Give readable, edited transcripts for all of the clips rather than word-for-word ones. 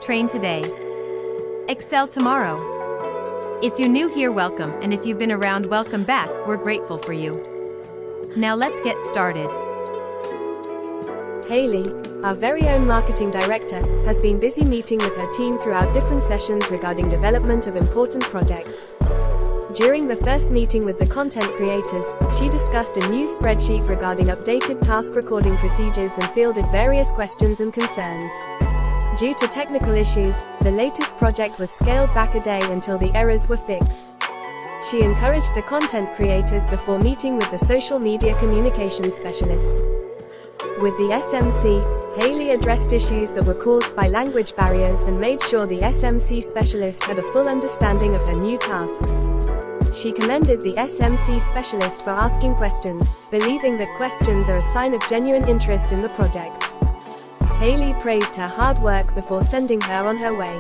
Train today. Excel tomorrow. If you're new here, welcome, and if you've been around, welcome back. We're grateful for you. Now let's get started. Hayley, our very own marketing director, has been busy meeting with her team throughout different sessions regarding development of important projects. During the first meeting with the content creators, she discussed a new spreadsheet regarding updated task recording procedures and fielded various questions and concerns. Due to technical issues, the latest project was scaled back a day until the errors were fixed. She encouraged the content creators before meeting with the social media communications specialist. With the SMC, Hayley addressed issues that were caused by language barriers and made sure the SMC specialist had a full understanding of her new tasks. She commended the SMC specialist for asking questions, believing that questions are a sign of genuine interest in the projects. Hayley praised her hard work before sending her on her way.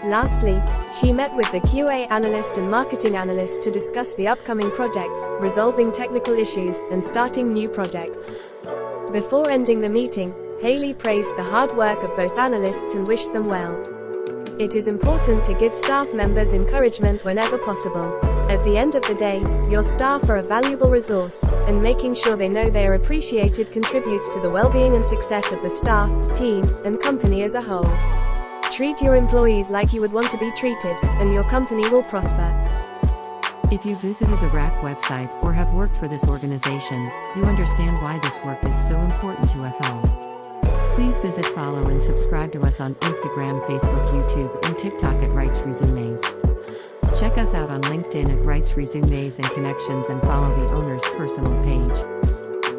Lastly, she met with the QA analyst and marketing analyst to discuss the upcoming projects, resolving technical issues, and starting new projects. Before ending the meeting, Hayley praised the hard work of both analysts and wished them well. It is important to give staff members encouragement whenever possible. At the end of the day, your staff are a valuable resource, and making sure they know they are appreciated contributes to the well-being and success of the staff, team, and company as a whole. Treat your employees like you would want to be treated, and your company will prosper. If you visited the w.r.a.c website or have worked for this organization, you understand why this work is so important to us all. Please visit, follow, and subscribe to us on Instagram, Facebook, YouTube, and TikTok at w.r.a.c Resumes. Check us out on LinkedIn at w.r.a.c Resumes and Connections and follow the owner's personal page.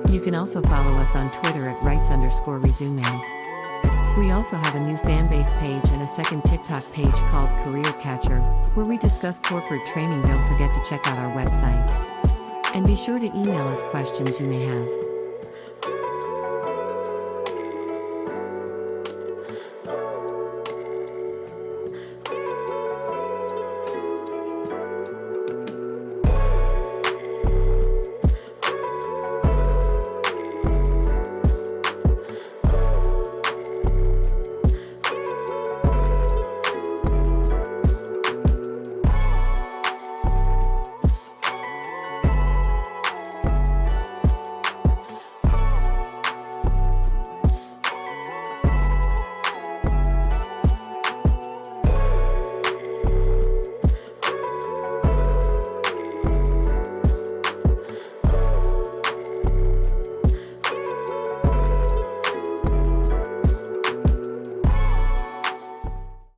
You can also follow us on Twitter at w.r.a.c_resumes. We also have a new fanbase page and a second TikTok page called Career Catcher, where we discuss corporate training. Don't forget to check out our website. And be sure to email us questions you may have.